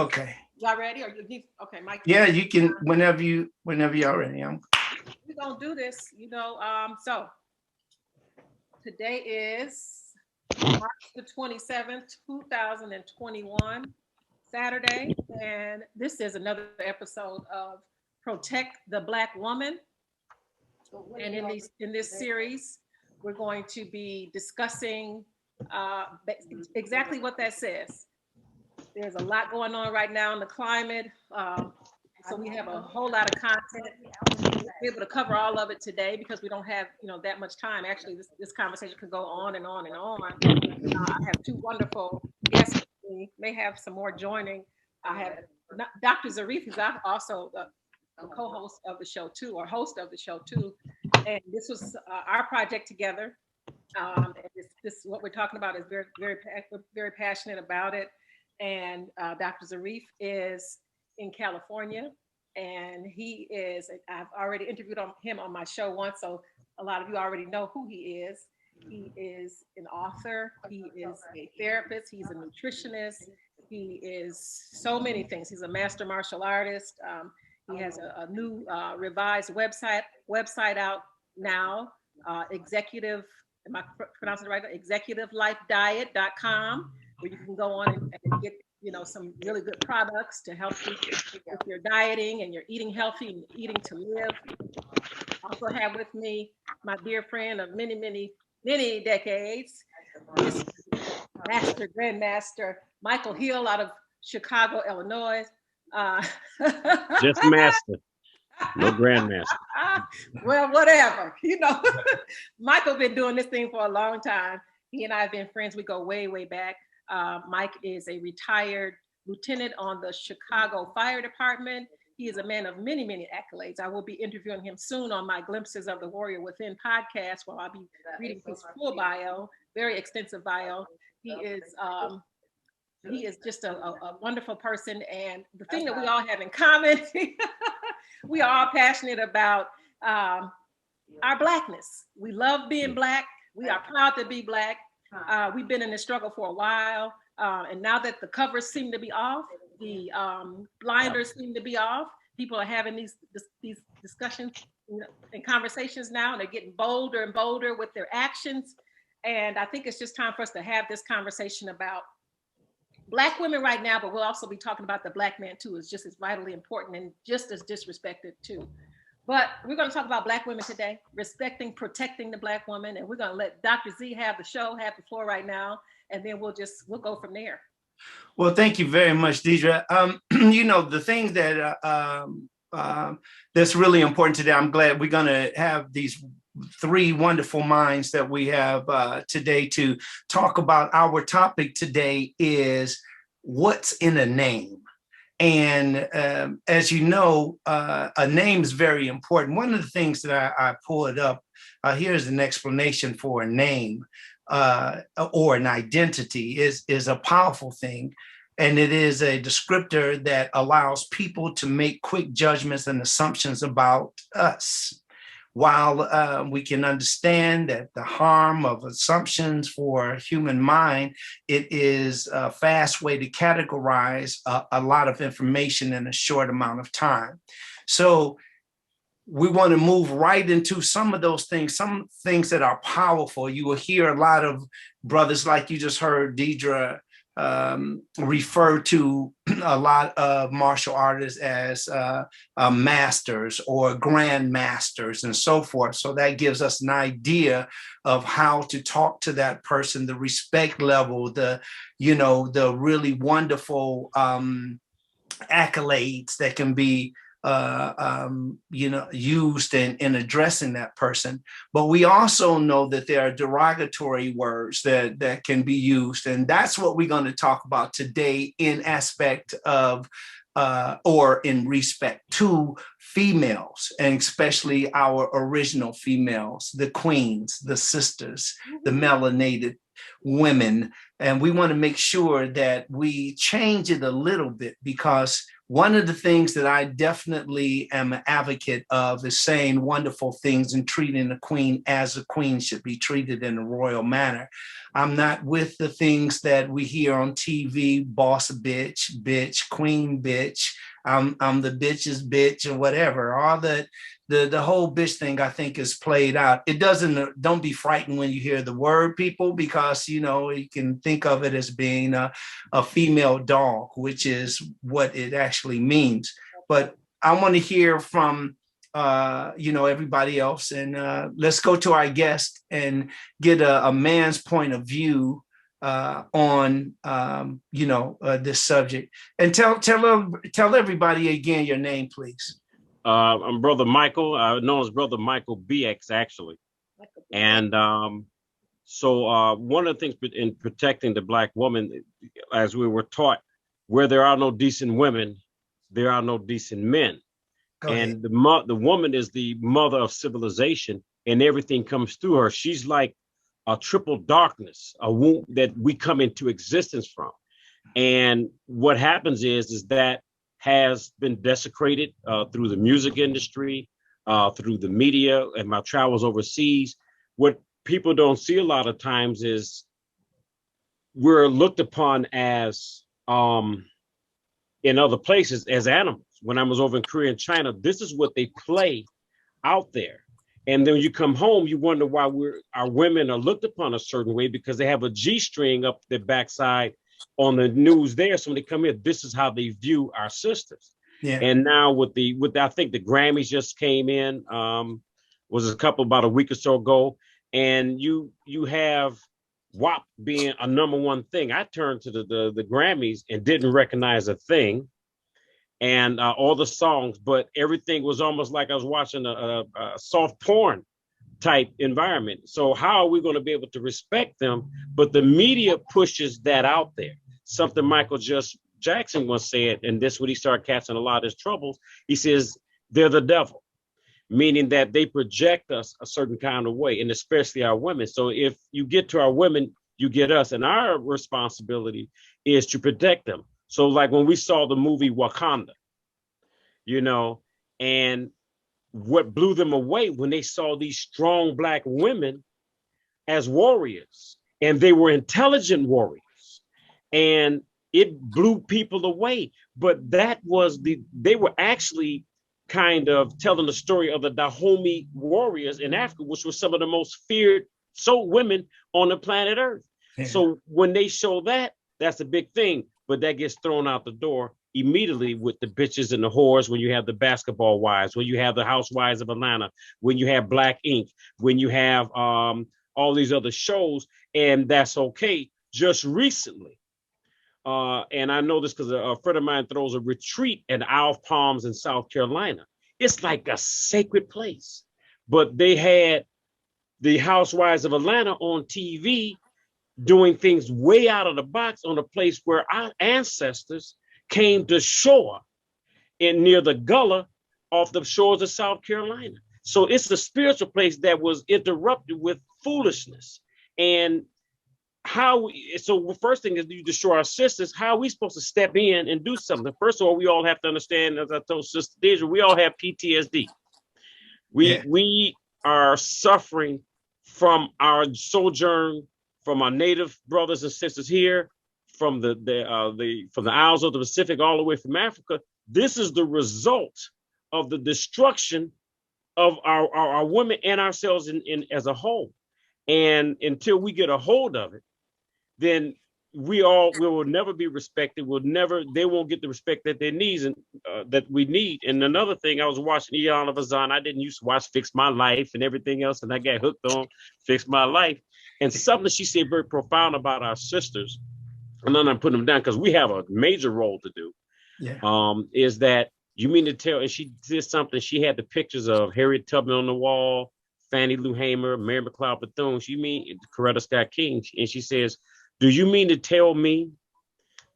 Okay. Y'all ready? Or you need? Okay, Mike. Yeah, you can whenever you're ready. We're gonna do this. So today is March the 27th, 2021, Saturday, and this is another episode of Protect the Black Woman. And in this series, we're going to be discussing exactly what that says. There's a lot going on right now in the climate. So we have a whole lot of content. We'll be able to cover all of it today because we don't have, that much time. Actually, this conversation could go on and on and on. I have two wonderful guests. We may have some more joining. I have Dr. Zarif, who's also the co-host of the show too, or host of the show too. And this was our project together. And this what we're talking about is very passionate about it. And Dr. Zarif is in California, and I've already interviewed him on my show once, so a lot of you already know who he is. He is an author, he is a therapist, he's a nutritionist, he is so many things. He's a master martial artist. He has a new revised website out now, executive, am I pronouncing it right? ExecutiveLifeDiet.com, where you can go on and get some really good products to help you with your dieting and your eating healthy and eating to live. Also have with me my dear friend of many, many, many decades, this Grandmaster Michael Hill out of Chicago, Illinois. Just master, no grandmaster. Well, whatever, Michael been doing this thing for a long time. He and I have been friends. We go way, way back. Mike is a retired lieutenant on the Chicago Fire Department. He is a man of many, many accolades. I will be interviewing him soon on my Glimpses of the Warrior Within podcast, where I'll be reading his full bio, very extensive bio. He is just a wonderful person. And the thing that we all have in common, we are all passionate about our Blackness. We love being Black. We are proud to be Black. We've been in this struggle for a while. And now that the covers seem to be off, the blinders seem to be off, people are having these discussions and conversations now, and they're getting bolder and bolder with their actions. And I think it's just time for us to have this conversation about Black women right now, but we'll also be talking about the Black man too. It's just as vitally important and just as disrespected too. But we're going to talk about Black women today, protecting the Black woman. And we're going to let Dr. Z have the floor right now. And then we'll go from there. Well, thank you very much, Diedra. The thing that that's really important today, I'm glad we're going to have these three wonderful minds that we have today to talk about. Our topic today is what's in a name. And as you know, a name is very important. One of the things that I pulled up, here's an explanation for a name or an identity is a powerful thing. And it is a descriptor that allows people to make quick judgments and assumptions about us. While we can understand that the harm of assumptions for human mind, it is a fast way to categorize a lot of information in a short amount of time. So we want to move right into some of those things, some things that are powerful. You will hear a lot of brothers, like you just heard Diedra refer to a lot of martial artists as masters or grandmasters and so forth. So that gives us an idea of how to talk to that person, the respect level, the really wonderful accolades that can be used in addressing that person. But we also know that there are derogatory words that can be used. And that's what we're going to talk about today in aspect of or in respect to females, and especially our original females, the queens, the sisters, the melanated women. And we want to make sure that we change it a little bit, because one of the things that I definitely am an advocate of is saying wonderful things and treating a queen as a queen should be treated in a royal manner. I'm not with the things that we hear on TV, boss bitch, queen bitch, I'm the bitch's bitch or whatever. All the whole bitch thing, I think, is played out. It don't be frightened when you hear the word, people, because, you know, you can think of it as being a female dog, which is what it actually means. But I want to hear from, you know, everybody else. And let's go to our guest and get a man's point of view on, you know, this subject. And tell everybody again your name, please. I'm Brother Michael, known as Brother Michael BX, actually. And so one of the things in protecting the Black woman, as we were taught, where there are no decent women, there are no decent men. And the woman is the mother of civilization, and everything comes through her. She's like a triple darkness, a womb that we come into existence from. And what happens is that has been desecrated through the music industry, through the media, and my travels overseas. What people don't see a lot of times is we're looked upon as, in other places, as animals. When I was over in Korea and China, this is what they play out there. And then when you come home, you wonder why our women are looked upon a certain way, because they have a G-string up their backside on the news there. So when they come here, this is how they view our sisters. Yeah. And now with I think the Grammys just came in, was about a week or so ago. And you have WAP being a #1 thing. I turned to the Grammys and didn't recognize a thing. And all the songs, but everything was almost like I was watching a soft porn type environment. So how are we going to be able to respect them? But the media pushes that out there. Something Michael Jackson once said, and this when he started catching a lot of his troubles, he says, they're the devil, meaning that they project us a certain kind of way, and especially our women. So if you get to our women, you get us, and our responsibility is to protect them. So like when we saw the movie Wakanda, you know, and what blew them away when they saw these strong Black women as warriors, and they were intelligent warriors, and it blew people away. But that was they were actually kind of telling the story of the Dahomey warriors in Africa, which were some of the most feared women on the planet Earth. Yeah. So when they show that, that's a big thing. But that gets thrown out the door immediately with the bitches and the whores, when you have the basketball wives, when you have the housewives of Atlanta, when you have Black Ink, when you have all these other shows, and that's okay. Just recently, and I know this because a friend of mine throws a retreat at Owl Palms in South Carolina. It's like a sacred place. But they had the housewives of Atlanta on TV doing things way out of the box on a place where our ancestors came to shore near the Gullah off the shores of South Carolina. So it's a spiritual place that was interrupted with foolishness. And so the first thing is you destroy our sisters. How are we supposed to step in and do something? First of all, we all have to understand, as I told Sister Diedra, we all have PTSD. We are suffering from our sojourn, from our native brothers and sisters here, from the Isles of the Pacific, all the way from Africa. This is the result of the destruction of our women and ourselves in as a whole. And until we get a hold of it, then we will never be respected. They won't get the respect that they need and that we need. And another thing, I was watching Iyanla Vanzant. I didn't used to watch Fix My Life and everything else, and I got hooked on Fix My Life. And something she said very profound about our sisters, and then I'm putting them down because we have a major role to do. Yeah. Is that you mean to tell? And she did something. She had the pictures of Harriet Tubman on the wall, Fannie Lou Hamer, Mary McLeod Bethune. She mean Coretta Scott King, and she says, "Do you mean to tell me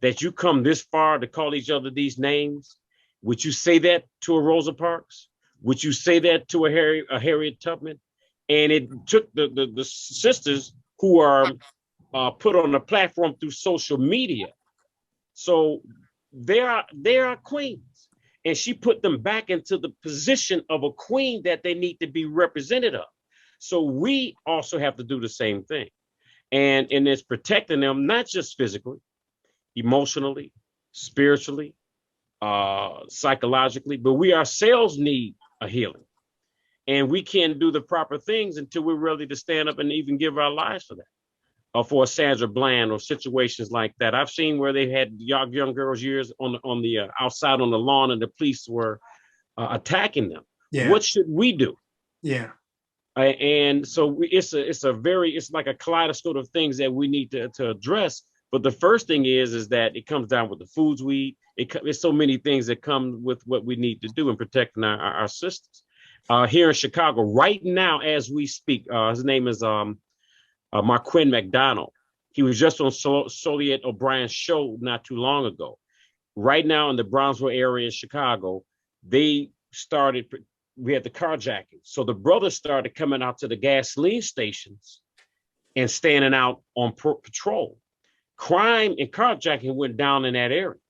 that you come this far to call each other these names? Would you say that to a Rosa Parks? Would you say that to a Harriet Tubman?" And it took the sisters who are put on the platform through social media. So they are queens, and she put them back into the position of a queen that they need to be represented of. So we also have to do the same thing, and it's protecting them not just physically, emotionally, spiritually, psychologically, but we ourselves need a healing, and we can't do the proper things until we're ready to stand up and even give our lives for that. Or for a Sandra Bland or situations like that. I've seen where they had young girls years on the outside on the lawn, and the police were attacking them. Yeah. What should we do? Yeah. And so it's like a kaleidoscope of things that we need to address. But the first thing is that it comes down with the foods we eat. There's so many things that come with what we need to do in protecting our sisters. Here in Chicago, right now as we speak, his name is Marquin McDonald. He was just on Soliet O'Brien's show not too long ago. Right now in the Brownsville area in Chicago, we had the carjacking. So the brothers started coming out to the gasoline stations and standing out on patrol. Crime and carjacking went down in that area.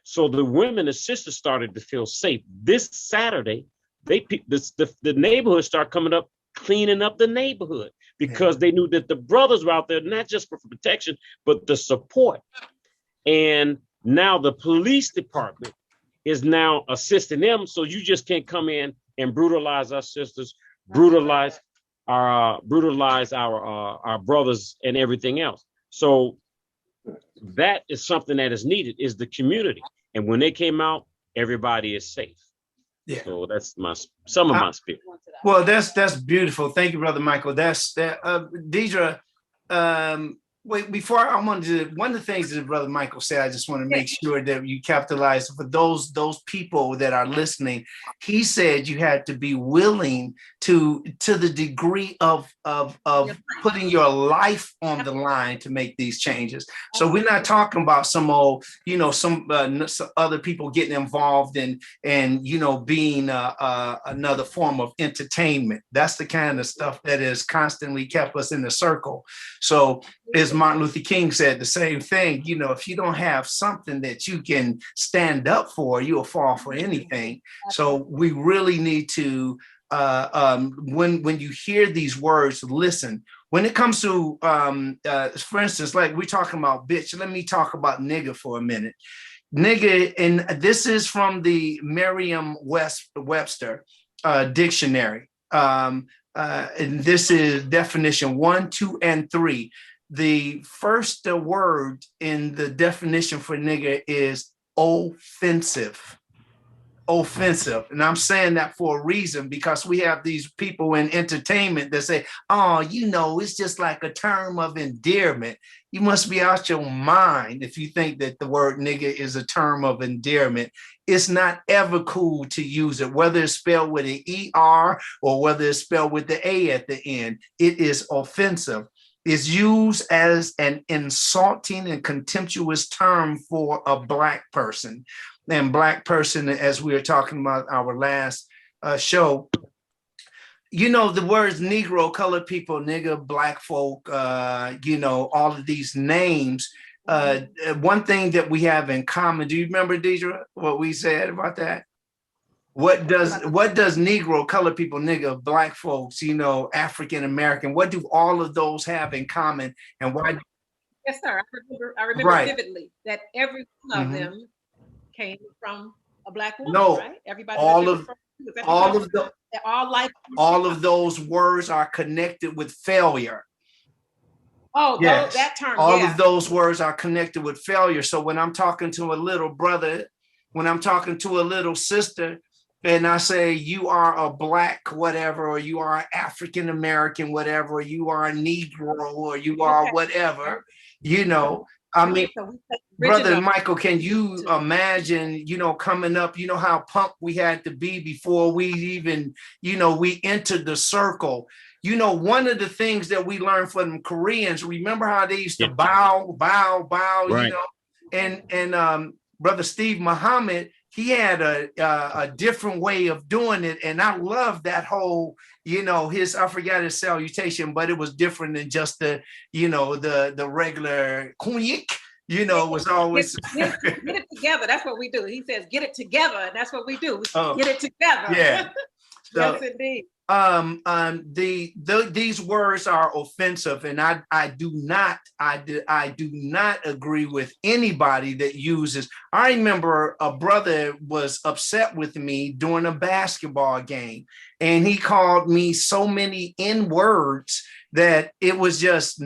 So the women and sisters started to feel safe. This Saturday, the neighborhood started coming up, cleaning up the neighborhood, because they knew that the brothers were out there, not just for protection, but the support. And now the police department is now assisting them. So you just can't come in and brutalize our sisters, brutalize our brothers and everything else. So that is something that is needed, is the community. And when they came out, everybody is safe. Yeah. So that's some of my spirit. Well, that's beautiful. Thank you, Brother Michael. Diedra. Wait, before one of the things that Brother Michael said, I just want to make sure that you capitalize for those people that are listening. He said you had to be willing to the degree of putting your life on the line to make these changes. So we're not talking about some old, some other people getting involved and being another form of entertainment. That's the kind of stuff that has constantly kept us in the circle. So as Martin Luther King said, the same thing, if you don't have something that you can stand up for, you'll fall for anything. So we really need to, when you hear these words, listen. When it comes to, for instance, like we're talking about bitch, let me talk about nigga for a minute. Nigga, and this is from the Merriam-Webster dictionary. And this is definition 1, 2, and 3. The first word in the definition for nigger is offensive. Offensive. And I'm saying that for a reason, because we have these people in entertainment that say, oh, it's just like a term of endearment. You must be out your mind if you think that the word nigger is a term of endearment. It's not ever cool to use it, whether it's spelled with an ER or whether it's spelled with the A at the end. It is offensive. Is used as an insulting and contemptuous term for a Black person. And Black person, as we were talking about our last show, the words Negro, colored people, nigga, Black folk, all of these names. One thing that we have in common, do you remember, Diedra, what we said about that? What does Negro, colored people, nigga, Black folks, African American, what do all of those have in common, and why? Yes, sir. I remember vividly that every one of them came from a Black woman, right? Everybody. All of those words are connected with failure. Oh, yes. That term. All of those words are connected with failure. So when I'm talking to a little brother, when I'm talking to a little sister, and I say, you are a Black whatever, or you are African American whatever, or you are a Negro, or you are whatever, I mean, Brother Michael, can you imagine, coming up, how pumped we had to be before we even, we entered the circle. One of the things that we learned from the Koreans, remember how they used to bow, right. And Brother Steve Muhammad, he had a different way of doing it. And I love that whole, I forgot his salutation, but it was different than just the, the regular kunyik. you know, was always get it together. That's what we do. He says, get it together, and that's what we do. We Oh, get it together. yeah. So, Yes, indeed. These words are offensive, and I do not agree with anybody that uses. I remember a brother was upset with me during a basketball game, and he called me so many N words that it was just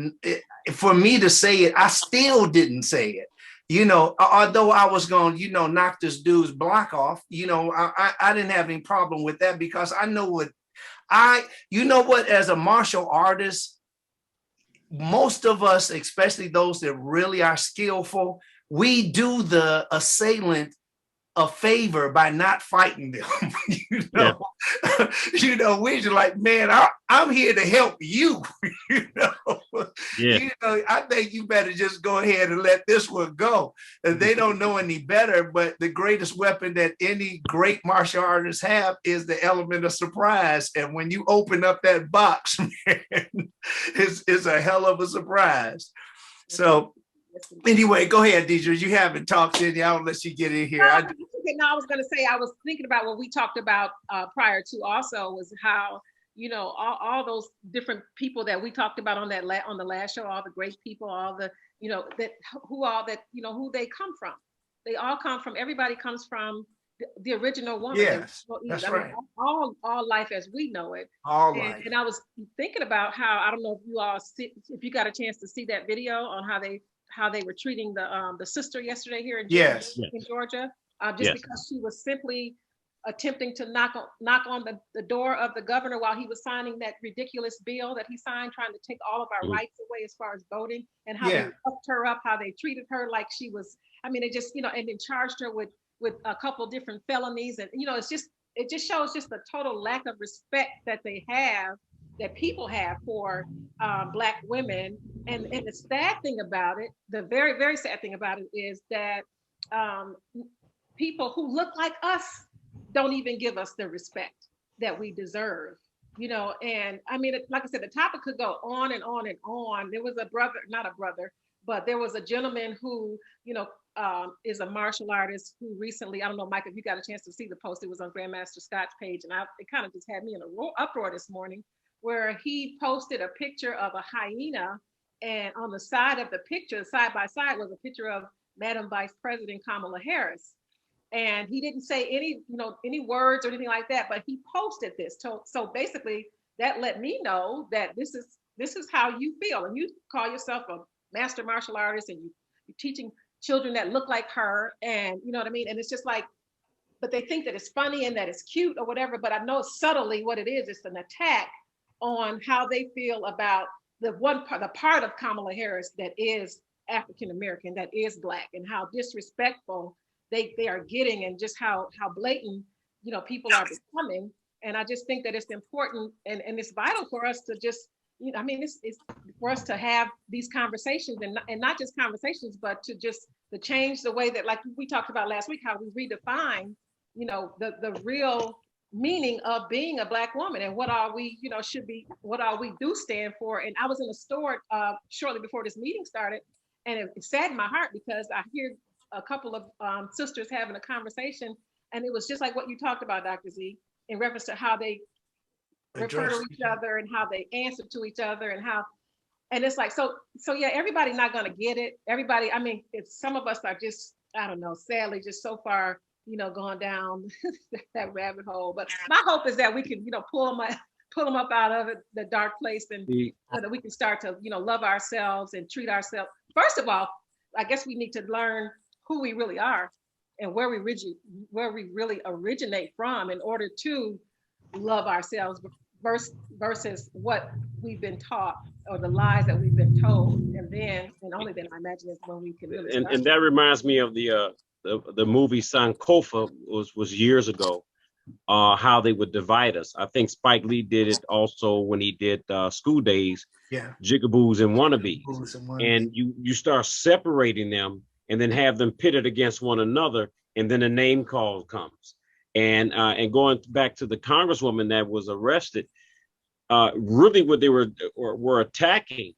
for me to say it. I still didn't say it. You know, although I was going, you know, knock this dude's block off, you know, I didn't have any problem with that because I know what you know what, as a martial artist, most of us, especially those that really are skillful, we do the assailant a favor by not fighting them. You know, you know, we're just like, man, I'm here to help you. You know, you know, I think you better just go ahead and let this one go. And they don't know any better, but the greatest weapon that any great martial artists have is the element of surprise. And when you open up that box, man, it's a hell of a surprise. So anyway, go ahead, Diedra. You haven't talked to you. I'll let you get in here. No, I was going to say, I was thinking about what we talked about prior to also was how, you know, all those different people that we talked about on the last show, all the great people, all the, you know, who they come from. They all come from, everybody comes from the original woman. Yes, that's right. All life as we know it. All life. And I was thinking about how, I don't know if you all if you got a chance to see that video on how they were treating the sister yesterday here in Georgia. Because she was simply attempting to knock on the door of the governor while he was signing that ridiculous bill that he signed, trying to take all of our rights away as far as voting, and how they fucked her up, how they treated her like she was, I mean, it just, you know, and then charged her with a couple different felonies. And, you know, it just shows just the total lack of respect that people have for Black women. And the sad thing about it, the very, very sad thing about it is that people who look like us don't even give us the respect that we deserve, you know. And I mean, like I said, the topic could go on and on and on. There was but there was a gentleman who, you know, is a martial artist who recently, I don't know, Mike, if you got a chance to see the post, it was on Grandmaster Scott's page, and it kind of just had me in an uproar this morning, where he posted a picture of a hyena, and on the side of the picture, side by side, was a picture of Madam Vice President Kamala Harris. And he didn't say any words or anything like that, but he posted this. So basically, that let me know that this is how you feel, and you call yourself a master martial artist, and you're teaching children that look like her, and you know what I mean. And it's just like, but they think that it's funny and that it's cute or whatever. But I know subtly what it is. It's an attack on how they feel about the part of Kamala Harris that is African American, that is Black, and how disrespectful they are getting, and just how blatant, you know, people are becoming. And I just think that it's important and it's vital for us to just, you know, I mean, it's for us to have these conversations, and not just conversations, but to change the way that, like we talked about last week, how we redefine, you know, the real meaning of being a Black woman, and what all we, you know, what all we do stand for. And I was in a store shortly before this meeting started, and it saddened my heart because I hear a couple of sisters having a conversation, and it was just like what you talked about, Dr. Z, in reference to how they refer to each other and how they answer to each other, and it's like, so yeah, everybody's not going to get it. Everybody, I mean, some of us are just, I don't know, sadly, just so far, you know, gone down that rabbit hole. But my hope is that we can, you know, pull them up out of the dark place, and so that we can start to, you know, love ourselves and treat ourselves. First of all, I guess we need to learn who we really are and where we really originate from, in order to love ourselves versus what we've been taught or the lies that we've been told. And only then, I imagine, is when we can really start. And that reminds me of the movie Sankofa was years ago, how they would divide us. I think Spike Lee did it also when he did School Days, Jigaboos and Wannabes. And you start separating them, and then have them pitted against one another, and then a name call comes. And going back to the Congresswoman that was arrested, really what they were attacking,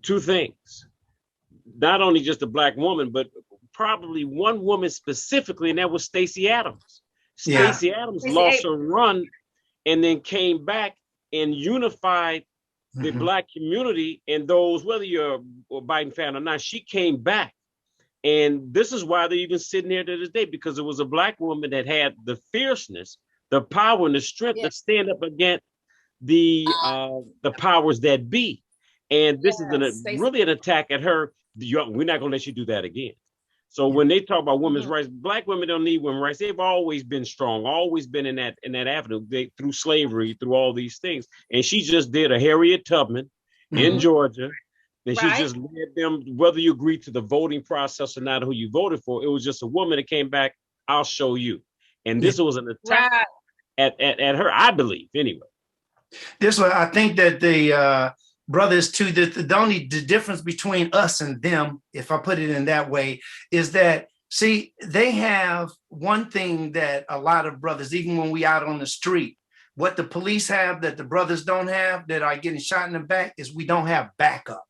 two things: not only just a Black woman, but probably one woman specifically, and that was Stacey Adams. Yeah. Stacey Adams Stacey lost Abrams. her run and then came back and unified the Black community and those, whether you're a Biden fan or not, she came back. And this is why they're even sitting here to this day, because it was a Black woman that had the fierceness, the power, and the strength to stand up against the powers that be. And this is really an attack at her. We're not going to let you do that again. So when they talk about women's rights, Black women don't need women's rights. They've always been strong, always been in that avenue, through slavery, through all these things. And she just did a Harriet Tubman in Georgia. And she just led them, whether you agree to the voting process or not, who you voted for. It was just a woman that came back, I'll show you. And this was an attack at her, I believe, anyway. This one, I think that the brothers too, the only difference between us and them, if I put it in that way, is that, see, they have one thing that a lot of brothers, even when we out on the street, what the police have that the brothers don't have, that are getting shot in the back, is we don't have backup.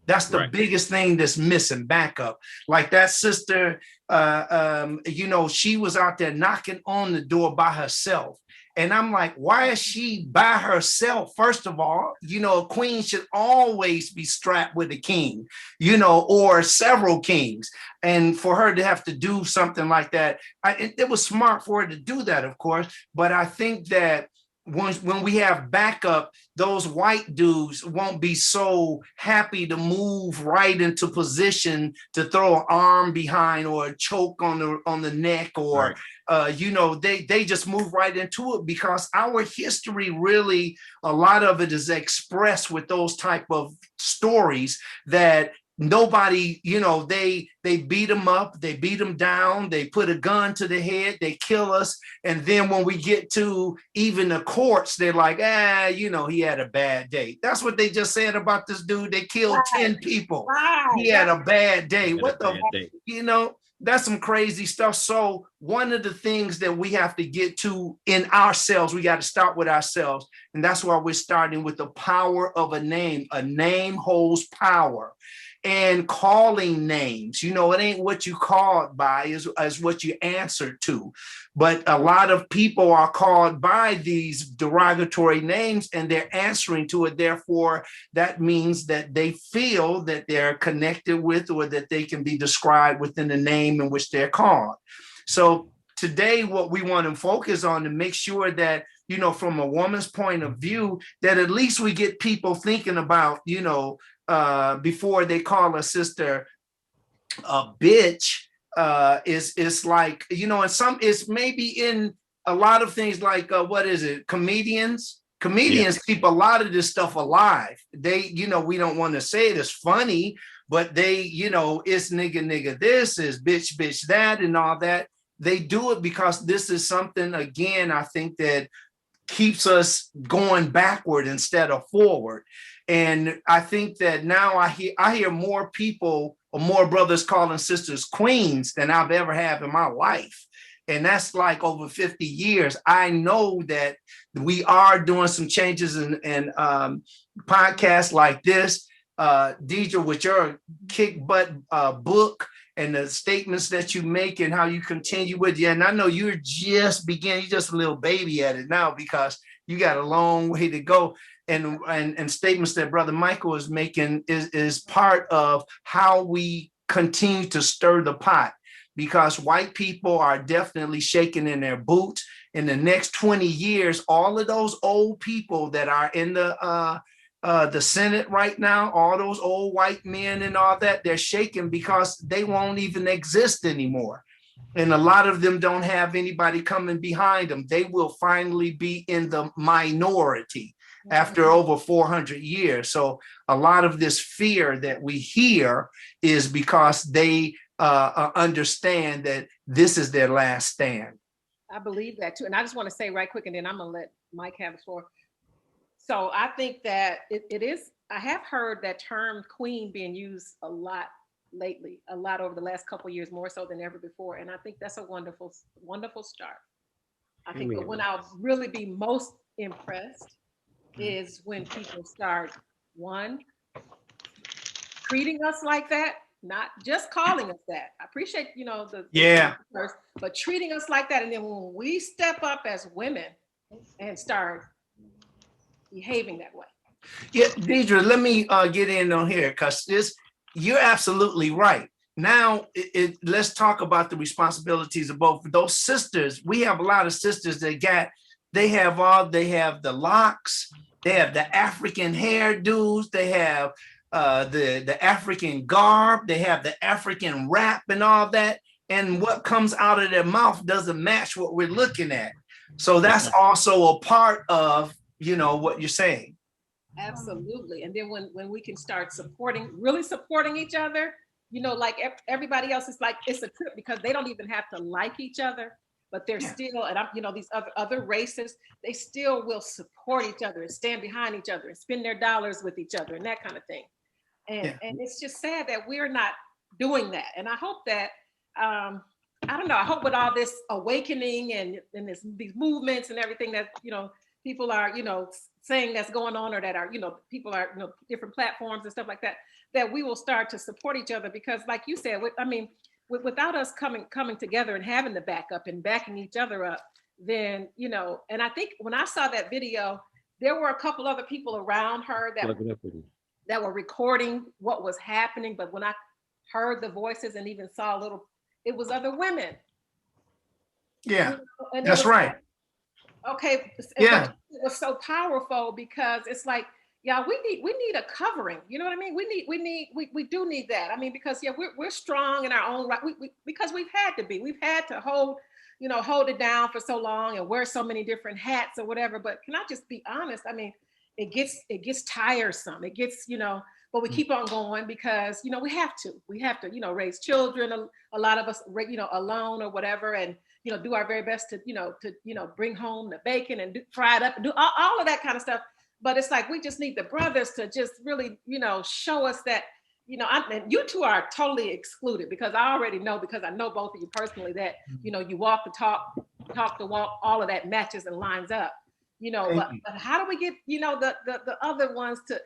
That's the biggest thing that's missing, backup. Like that sister, she was out there knocking on the door by herself. And I'm like, why is she by herself? First of all, a queen should always be strapped with a king, or several kings. And for her to have to do something like that, it was smart for her to do that, of course. But I think that when we have backup, those white dudes won't be so happy to move right into position to throw an arm behind or a choke on the neck, or they just move right into it, because our history really, a lot of it is expressed with those type of stories that nobody, they beat them up, they beat them down, they put a gun to the head, they kill us. And then when we get to even the courts, they're like, he had a bad day. That's what they just said about this dude. They killed 10 people. He had a bad day. That's some crazy stuff. So one of the things that we have to get to in ourselves, we got to start with ourselves. And that's why we're starting with the power of a name. A name holds power. And calling names, it ain't what you called by, is what you answer to. But a lot of people are called by these derogatory names and they're answering to it. Therefore, that means that they feel that they're connected with, or that they can be described within the name in which they're called. So today, what we want to focus on to make sure that, from a woman's point of view, that at least we get people thinking about, before they call a sister a bitch, is like, it's maybe in a lot of things, like comedians keep a lot of this stuff alive. They, we don't want to say it is funny, but they, it's nigga this, is bitch that, and all that. They do it because this is something, again, I think that keeps us going backward instead of forward. And I think that now I hear more people, or more brothers calling sisters queens than I've ever had in my life. And that's like over 50 years. I know that we are doing some changes in podcasts like this. Diedra, with your kick butt book and the statements that you make and how you continue with it. And I know you're just a little baby at it now, because you got a long way to go. And statements that Brother Michael is making is part of how we continue to stir the pot, because white people are definitely shaking in their boots. In the next 20 years, all of those old people that are in the Senate right now, all those old white men and all that, they're shaking because they won't even exist anymore. And a lot of them don't have anybody coming behind them. They will finally be in the minority after over 400 years. So a lot of this fear that we hear is because they understand that this is their last stand. I believe that too. And I just want to say right quick, and then I'm going to let Mike have the floor. So I think that it is, I have heard that term queen being used a lot lately, a lot over the last couple of years, more so than ever before. And I think that's a wonderful, wonderful start. I think that when I'll really be most impressed is when people start, one, treating us like that, not just calling us that. I appreciate, you know, Yeah. first, but treating us like that. And then when we step up as women and start behaving that way. Yeah, Diedra, let me get in on here because you're absolutely right. Now, let's talk about the responsibilities of both those sisters. We have a lot of sisters that they have the locks, they have the African hairdos, they have the African garb, they have the African rap and all that. And what comes out of their mouth doesn't match what we're looking at. So that's also a part of, you know, what you're saying. Absolutely. And then when we can start really supporting each other, you know, like everybody else is like, it's a trip because they don't even have to like each other, but they're still, and you know, these other races, they still will support each other and stand behind each other and spend their dollars with each other and that kind of thing. And it's just sad that we're not doing that. And I hope that, I don't know, I hope with all this awakening and these movements and everything that, you know, people are, you know, saying that's going on, or that are, you know, people are, you know, different platforms and stuff like that, that we will start to support each other. Because like you said, without us coming together and having the backup and backing each other up, then, you know, and I think when I saw that video, there were a couple other people around her that were recording what was happening. But when I heard the voices and even saw it was other women. Yeah, you know, and that's right. Okay. Yeah. It was so powerful because it's like, yeah, we need a covering. You know what I mean? We do need that. I mean, because we're strong in our own right. Because we've had to be. We've had to hold it down for so long and wear so many different hats or whatever. But can I just be honest? I mean, it gets tiresome. It gets, you know, but we keep on going because, you know, we have to, you know, raise children. A lot of us, you know, alone or whatever, and, you know, do our very best to bring home the bacon and fry it up and do all of that kind of stuff. But it's like, we just need the brothers to just really, you know, show us that, you know, and you two are totally excluded because I already know, because I know both of you personally, that, you know, you walk the talk the walk, all of that matches and lines up, you know, but how do we get, you know, the other ones to,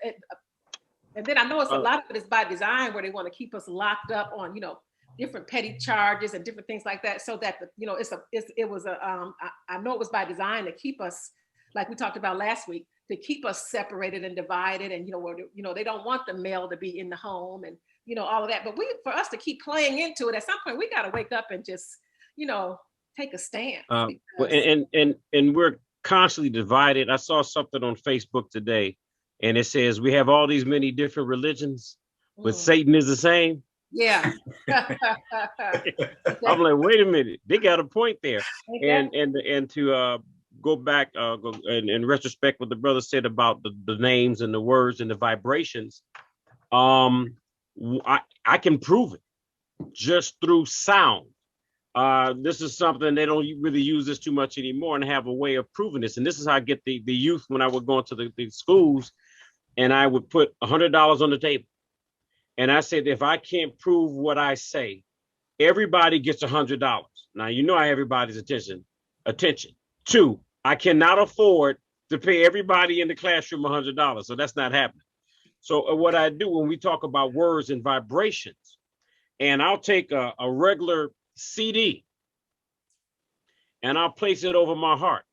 and then I know it's a lot of it is by design where they want to keep us locked up on, you know, different petty charges and different things like that. So that, you know, I know it was by design to keep us, like we talked about last week, to keep us separated and divided. And, you know, they don't want the male to be in the home and, you know, all of that. But for us to keep playing into it, at some point we got to wake up and just, you know, take a stand. And we're constantly divided. I saw something on Facebook today and it says we have all these many different religions, but Satan is the same. Yeah. I'm like, wait a minute, they got a point there. And to go back in retrospect what the brother said about the names and the words and the vibrations, I can prove it just through sound. This is something they don't really use this too much anymore, and have a way of proving this. And this is how I get the youth when I would go into the schools, and I would put $100 on the table. And I said, if I can't prove what I say, everybody gets $100. Now, you know, I have everybody's attention. 2, I cannot afford to pay everybody in the classroom $100. So that's not happening. So what I do when we talk about words and vibrations, and I'll take a regular CD and I'll place it over my heart.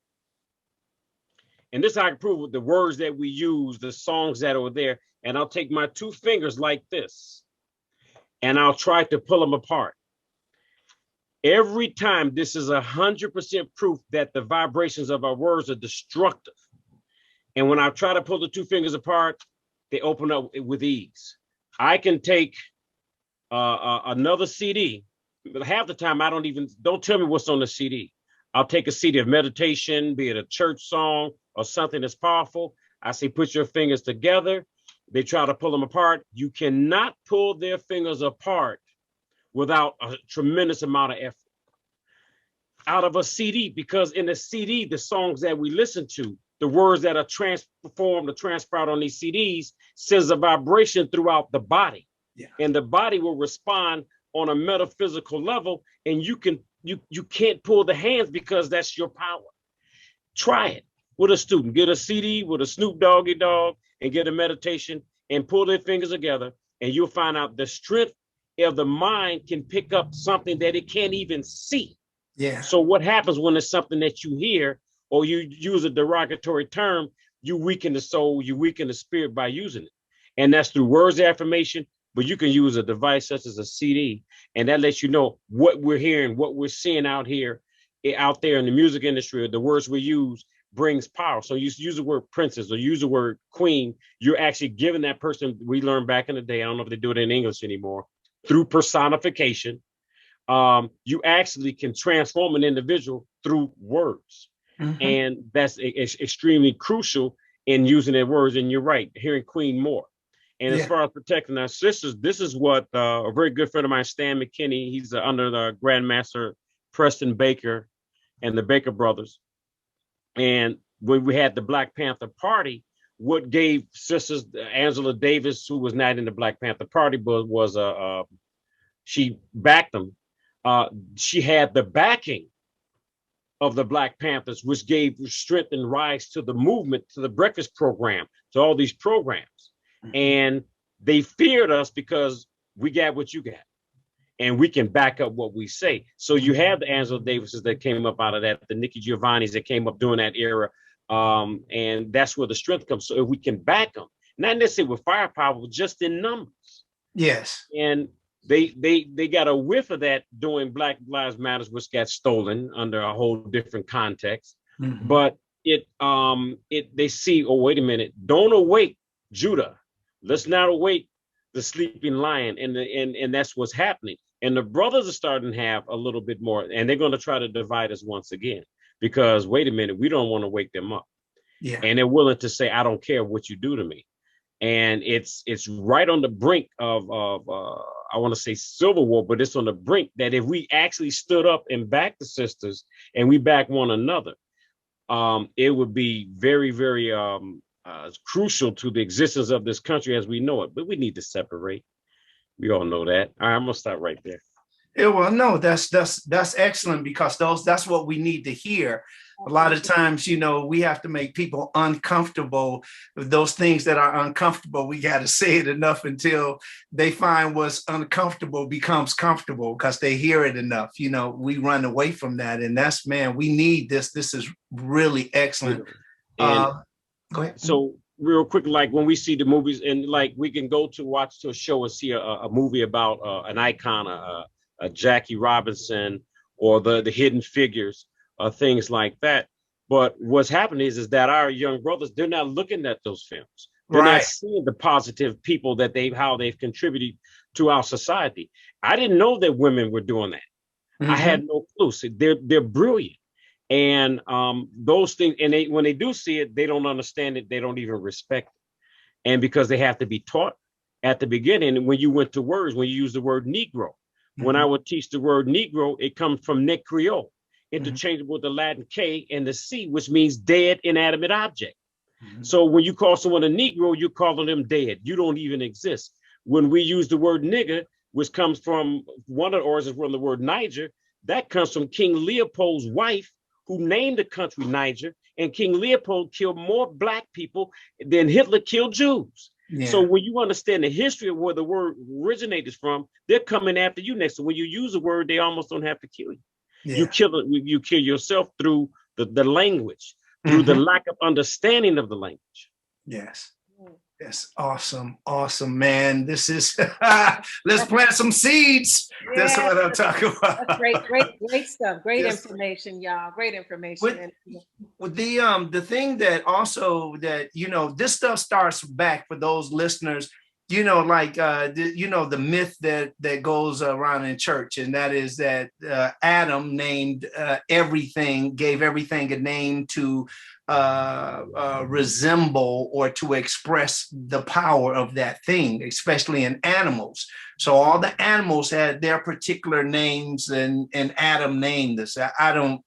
And this I can prove with the words that we use, the songs that are there. And I'll take my 2 fingers like this, and I'll try to pull them apart. Every time, this is 100% proof that the vibrations of our words are destructive. And when I try to pull the 2 fingers apart, they open up with ease. I can take another CD, but half the time don't tell me what's on the CD. I'll take a CD of meditation, be it a church song or something that's powerful. I say, put your fingers together. They try to pull them apart. You cannot pull their fingers apart without a tremendous amount of effort out of a CD, because in the CD, the songs that we listen to, the words that are transformed or transpired on these CDs sends a vibration throughout the body. Yeah. And the body will respond on a metaphysical level, and you can't pull the hands because that's your power. Try it with a student. Get a CD with a Snoop Doggy Dogg and get a meditation and pull their fingers together, and you'll find out the strength of the mind can pick up something that it can't even see. Yeah. So what happens when it's something that you hear or you use a derogatory term, you weaken the soul, you weaken the spirit by using it. And that's through words of affirmation, but you can use a device such as a CD, and that lets you know what we're hearing, what we're seeing out here, out there in the music industry, the words we use brings power. So you use the word princess or use the word queen, you're actually giving that person, we learned back in the day, I don't know if they do it in English anymore, through personification, you actually can transform an individual through words. And that's extremely crucial in using their words. And you're right, hearing queen more. And as far as protecting our sisters, this is what a very good friend of mine, Stan McKinney, he's under the Grandmaster Preston Baker and the Baker brothers. And when we had the Black Panther Party, what gave sisters, Angela Davis, who was not in the Black Panther Party, but was she backed them. She had the backing of the Black Panthers, which gave strength and rise to the movement, to the breakfast program, to all these programs. And they feared us because we got what you got. And we can back up what we say. So you have the Angela Davises that came up out of that, the Nikki Giovanni's that came up during that era. And that's where the strength comes. So if we can back them, not necessarily with firepower, but just in numbers. Yes. And they got a whiff of that during Black Lives Matters, which got stolen under a whole different context. But they see, oh, wait a minute, don't awake Judah. Let's not awake the sleeping lion. And that's what's happening. And the brothers are starting to have a little bit more, and they're going to try to divide us once again, because wait a minute, we don't want to wake them up. Yeah. And they're willing to say, I don't care what you do to me. And it's right on the brink of I want to say civil war, but it's on the brink that if we actually stood up and backed the sisters and we back one another, it would be very, very crucial to the existence of this country as we know it. But we need to separate. We all know that. All right, I'm gonna stop right there. Yeah, well, no, that's excellent, because that's what we need to hear. A lot of times, we have to make people uncomfortable. Those things that are uncomfortable, we got to say it enough until they find what's uncomfortable becomes comfortable, because they hear it enough. We run away from that, and that's, man, we need this. This is really excellent. And go ahead. So real quick, like when we see the movies, and like we can go to watch to a show and see a movie about an icon, a Jackie Robinson, or the Hidden Figures, things like that. But what's happening is that our young brothers, they're not looking at those films. They're not seeing the positive people that how they've contributed to our society. I didn't know that women were doing that. I had no clue. So they're brilliant. And those things, and when they do see it, they don't understand it. They don't even respect it. And because they have to be taught at the beginning, when you went to words, when you use the word Negro, when I would teach the word Negro, it comes from Nick Creole, interchangeable with the Latin K and the C, which means dead, inanimate object. So when you call someone a Negro, you're calling them dead. You don't even exist. When we use the word nigger, which comes from one of the origins from the word Niger, that comes from King Leopold's wife, who named the country Niger, and King Leopold killed more Black people than Hitler killed Jews. Yeah. So when you understand the history of where the word originated from, they're coming after you next. So when you use a word, they almost don't have to kill you. Yeah. You kill yourself through the language, through the lack of understanding of the language. Yes. Yes. Awesome. Awesome, man. This is, let's plant some seeds. Yeah. That's what I'm talking about. That's great stuff. Great information, y'all. Great information. With the thing that also that, this stuff starts back for those listeners, like, the myth that goes around in church, and that is that Adam named everything, gave everything a name to resemble or to express the power of that thing, especially in animals. So all the animals had their particular names, and Adam named this. I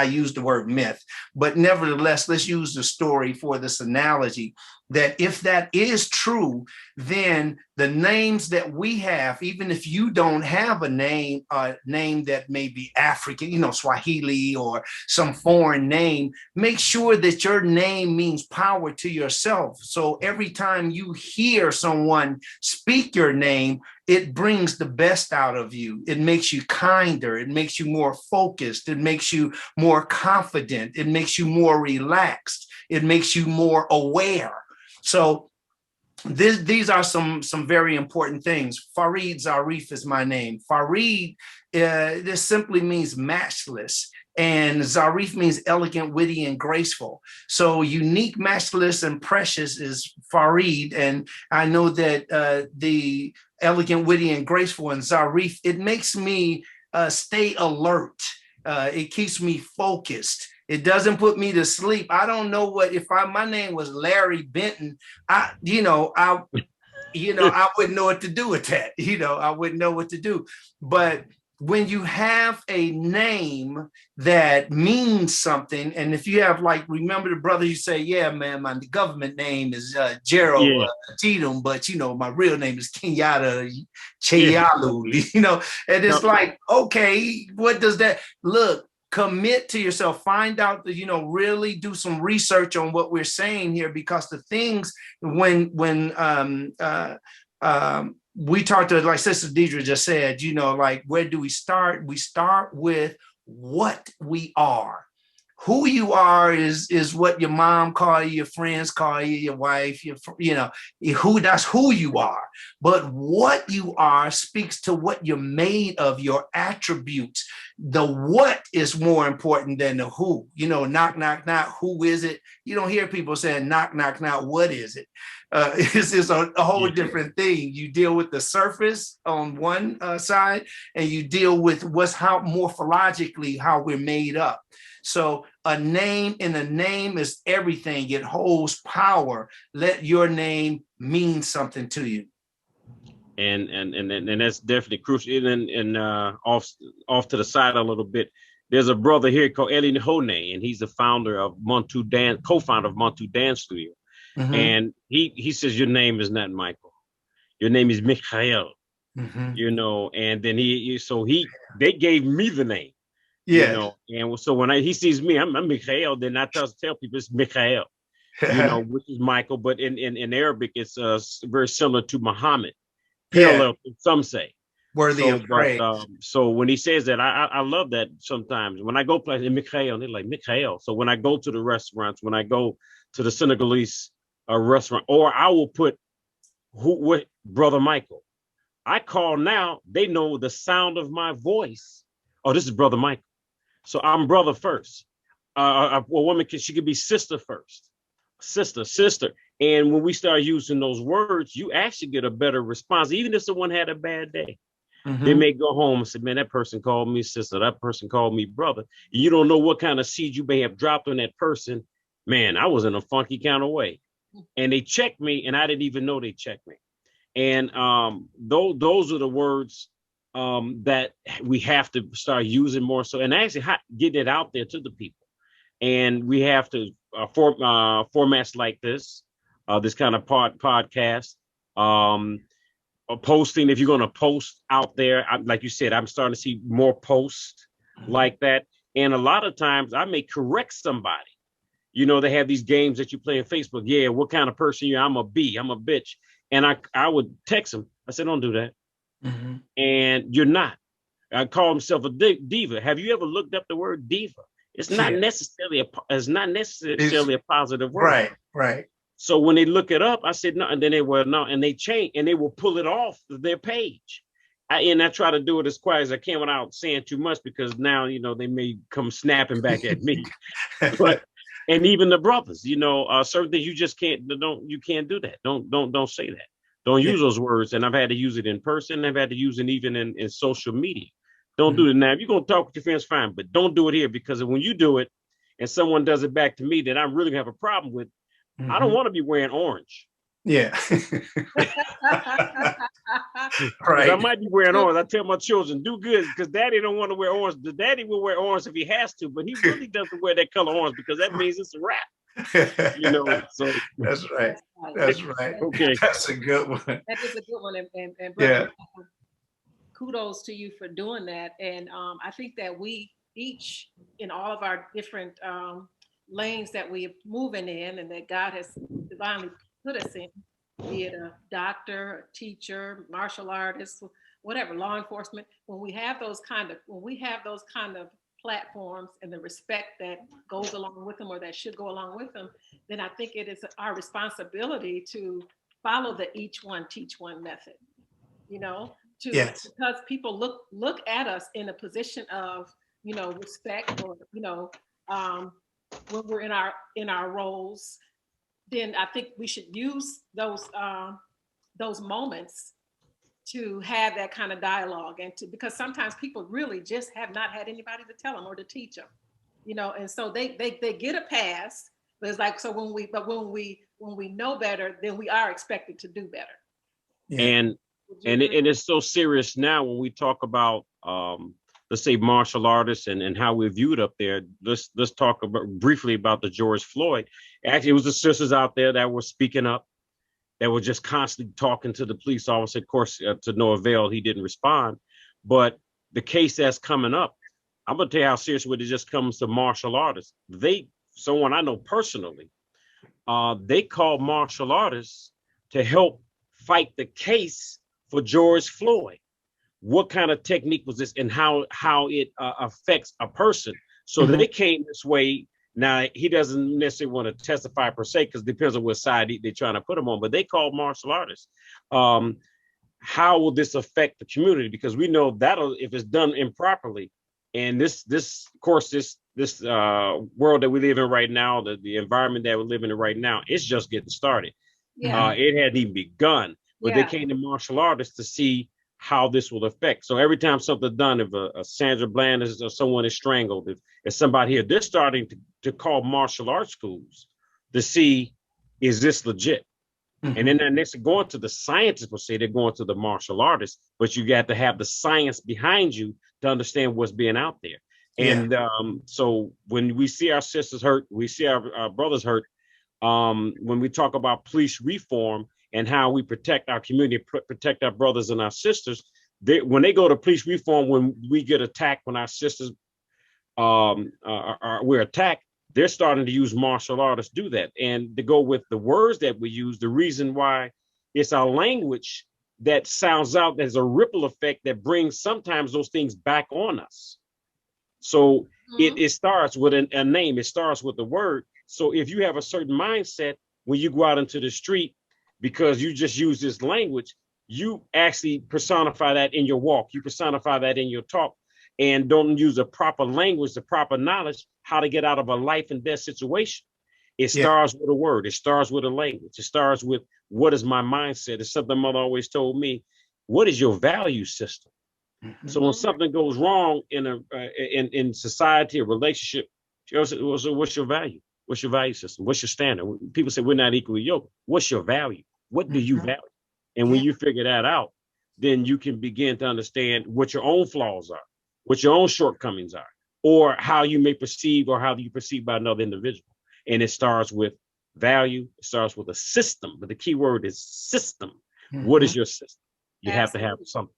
use the word myth, but nevertheless, let's use the story for this analogy, that if that is true, then the names that we have, even if you don't have a name that may be African, Swahili or some foreign name, make sure that your name means power to yourself. So every time you hear someone speak your name, it brings the best out of you. It makes you kinder. It makes you more focused. It makes you more confident. It makes you more relaxed. It makes you more aware. So these are some very important things. Farid Zarif is my name. Farid, this simply means matchless. And Zarif means elegant, witty, and graceful. So unique, matchless, and precious is Farid. And I know that the elegant, witty, and graceful and Zarif, it makes me stay alert. It keeps me focused. It doesn't put me to sleep. I don't know what, if my name was Larry Benton, I wouldn't know what to do with that. I wouldn't know what to do. But when you have a name that means something, and if you have, like, remember the brother, you say, yeah, man, my government name is Gerald Tatum, but my real name is Kenyatta Cheyalu, and it's like, okay, what does that look? Commit to yourself, find out that, really do some research on what we're saying here, because the things when we talked to, like Sister Diedra just said, like, where do we start? We start with what we are. Who you are is what your mom call you, your friends call you, your wife, that's who you are. But what you are speaks to what you're made of, your attributes. The what is more important than the who. Knock, knock, knock, who is it? You don't hear people saying knock, knock, knock, what is it? It's a whole different thing. You deal with the surface on one side, and you deal with how morphologically how we're made up. So a name is everything. It holds power. Let your name mean something to you. And that's definitely crucial. And off to the side a little bit, there's a brother here called Eli Hone, and he's the founder of co-founder of Montu Dance Studio. Mm-hmm. And he says your name is not Michael, your name is Michael. Mm-hmm. And then they gave me the name. Yeah. And so when he sees me, I'm Michael, then I tell people it's Michael, which is Michael, but in Arabic it's very similar to Muhammad. Parallel, some say. Worthy of praise. So when he says that, I love that sometimes. When I go places in Michael, they're like Michael. So when I go to the restaurants, when I go to the Senegalese restaurant, or I will put what Brother Michael. I call now, they know the sound of my voice. Oh, this is Brother Michael. So I'm brother first. A woman she could be sister first. Sister. And when we start using those words, you actually get a better response. Even if someone had a bad day, they may go home and say, man, that person called me sister. That person called me brother. You don't know what kind of seed you may have dropped on that person. Man, I was in a funky kind of way. And they checked me, and I didn't even know they checked me. And those are the words that we have to start using more so, and actually get it out there to the people. And we have to formats like this kind of podcast, posting. If you're going to post out there, like you said, I'm starting to see more posts like that. And a lot of times I may correct somebody. They have these games that you play on Facebook. Yeah, what kind of person you are? I'm a B, I'm a bitch. And I would text them. I said, don't do that. Mm-hmm. And you're not. I call himself a diva. Have you ever looked up the word diva? It's not necessarily a positive word. Right. So when they look it up, I said no, and then they will no, and they change, and they will pull it off their page. I try to do it as quiet as I can without saying too much, because now they may come snapping back at me. But and even the brothers, certain things you just can't do that. Don't say that. Don't use those words. And I've had to use it in person. I've had to use it even in social media. Don't do it now. If you're going to talk with your friends, fine, but don't do it here, because when you do it and someone does it back to me that I really have a problem with, I don't want to be wearing orange. Yeah. Right. I might be wearing orange. I tell my children, do good, because daddy don't want to wear orange. The daddy will wear orange if he has to, but he really doesn't wear that color orange, because that means it's a wrap. So that's right. That's right. Okay. That's a good one. That is a good one. And brother, kudos to you for doing that. And I think that we each, in all of our different lanes that we're moving in and that God has divinely put us in, be it a doctor, a teacher, martial artist, whatever, law enforcement, when we have those kind of platforms and the respect that goes along with them or that should go along with them, then I think it is our responsibility to follow the each one teach one method, you know, Yes. because people look at us in a position of, respect, or, when we're in our roles, then I think we should use those moments to have that kind of dialogue, and because sometimes people really just have not had anybody to tell them or to teach them, and so they get a pass, but it's like, so when we know better, then we are expected to do better. Yeah. And it's so serious now when we talk about let's say martial artists and how we're viewed up there. Let's talk briefly about the George Floyd. Actually, it was the sisters out there that were speaking up, that were just constantly talking to the police officer. Of course, to no avail, he didn't respond. But the case that's coming up, I'm gonna tell you how serious when it just comes to martial artists. Someone I know personally, they called martial artists to help fight the case for George Floyd. What kind of technique was this, and how it affects a person? So they came this way. Now, he doesn't necessarily want to testify per se, because it depends on what side they're trying to put him on, but they call martial artists. How will this affect the community? Because we know that'll, if it's done improperly, and this world that we live in right now, the environment that we're living in right now, it's just getting started. Yeah. It hadn't even begun, but they came to martial artists to see how this will affect. So every time something's done, if a Sandra Bland or someone is strangled, if somebody here, they're starting to call martial arts schools to see, is this legit? And then next, going to the scientists will say they're going to the martial artists, but you got to have the science behind you to understand what's being out there. And so when we see our sisters hurt, we see our brothers hurt. When we talk about police reform and how we protect our community, protect our brothers and our sisters, when they go to police reform, when we get attacked, when our sisters we're attacked, they're starting to use martial artists to do that. And to go with the words that we use, the reason why it's our language that sounds out as a ripple effect that brings sometimes those things back on us. So it starts with a name, it starts with the word. So if you have a certain mindset, when you go out into the street, because you just use this language, you actually personify that in your walk, you personify that in your talk, and don't use the proper language, the proper knowledge, how to get out of a life and death situation. It starts with a word, it starts with a language, it starts with, what is my mindset? It's something mother always told me, what is your value system? So when something goes wrong in society, a relationship, so what's your value? What's your value system? What's your standard? People say we're not equally yoked. What's your value? What do you value? And when you figure that out, then you can begin to understand what your own flaws are, what your own shortcomings are, or how you may perceive, or how you perceive by another individual. And it starts with value. It starts with a system, but the key word is system. What is your system? You have to have something.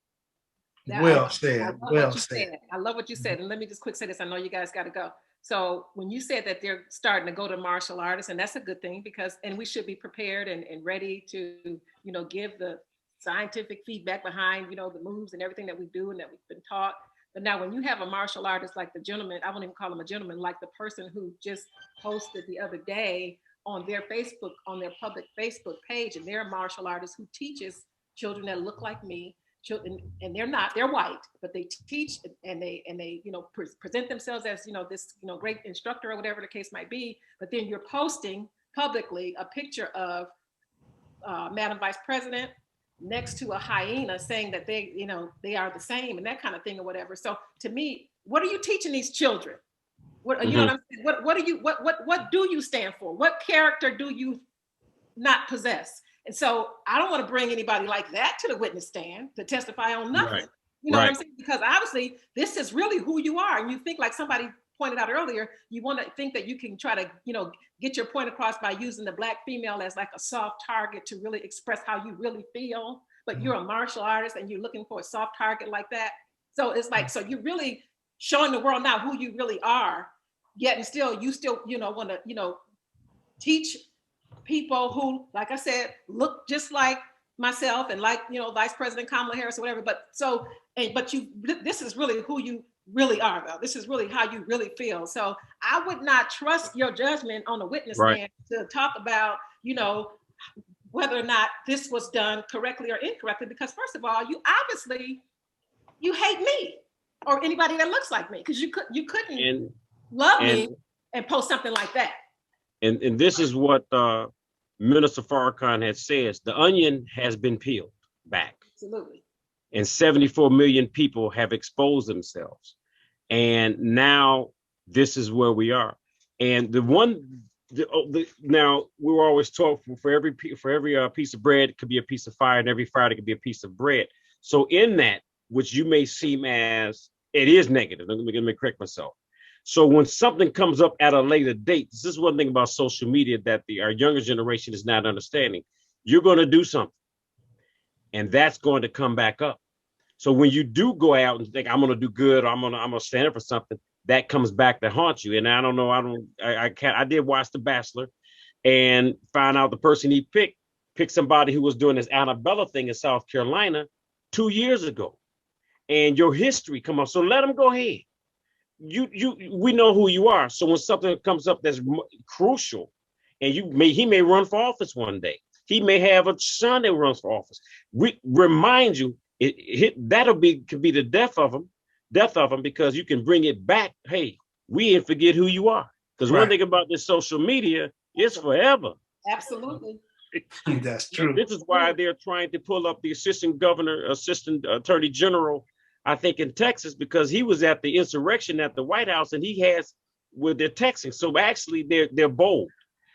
Well said. Well said. I love what you said. And let me just quick say this. I know you guys got to go. So when you said that they're starting to go to martial artists, and that's a good thing, and we should be prepared and ready to, give the scientific feedback behind, the moves and everything that we do and that we've been taught. But now when you have a martial artist like the gentleman, I won't even call him a gentleman, like the person who just posted the other day on their public Facebook page, and they're a martial artist who teaches children that look like me, children, and they're white, but they teach and they present themselves as this great instructor or whatever the case might be. But then you're posting publicly a picture of Madam Vice President next to a hyena, saying that they are the same and that kind of thing or whatever. So to me, what are you teaching these children? What you know what I'm saying? What do you stand for? What character do you not possess? And so I don't want to bring anybody like that to the witness stand to testify on nothing. Right. You know what I'm saying? Because obviously this is really who you are. And you think, like somebody pointed out earlier, you want to think that you can try to, get your point across by using the Black female as like a soft target to really express how you really feel. But you're a martial artist and you're looking for a soft target like that. So it's like, so you're really showing the world now who you really are, yet and still, you still, want to, teach people who, like I said, look just like myself and like, you know, Vice President Kamala Harris or whatever. But so, but this is really who you really are, though. This is really how you really feel. So I would not trust your judgment on the witness stand to talk about, you know, whether or not this was done correctly or incorrectly, because first of all, you obviously, you hate me or anybody that looks like me, because you couldn't love me and post something like that. And this is what Minister Farrakhan had said. The onion has been peeled back. Absolutely. And 74 million people have exposed themselves. And now this is where we are. And now we were always taught for every piece of bread, it could be a piece of fire, and every fire it could be a piece of bread. So in that, which you may seem as, it is negative. Let me correct myself. So when something comes up at a later date, this is one thing about social media that our younger generation is not understanding. You're going to do something, and that's going to come back up. So when you do go out and think, I'm going to do good, or I'm going to stand up for something, that comes back to haunt you. And I don't know, I did watch The Bachelor and find out the person he picked somebody who was doing this Annabella thing in South Carolina 2 years ago. And your history come up. So let them go ahead. We know who you are. So when something comes up that's crucial, and he may run for office one day. He may have a son that runs for office. We remind you, could be the death of him, because you can bring it back. Hey, we didn't forget who you are. Because one thing about this social media, it's forever. Absolutely. That's true. This is why they're trying to pull up the assistant attorney general, I think, in Texas, because he was at the insurrection at the White House, and they're texting. So actually they're bold.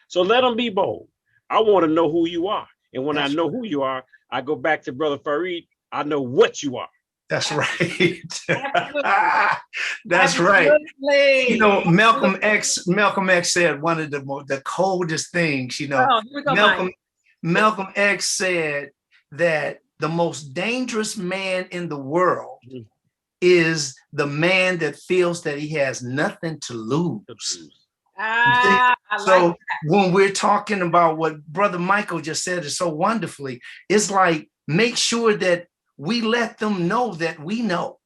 So let them be bold. I want to know who you are. And when I know who you are, I go back to Brother Farid. I know what you are. That's right. That's Absolutely. right. You know, Malcolm X said one of the coldest things, you know. Malcolm X said that the most dangerous man in the world is the man that feels that he has nothing to lose. So when we're talking about what Brother Michael just said is so wonderfully, it's like, make sure that we let them know that we know.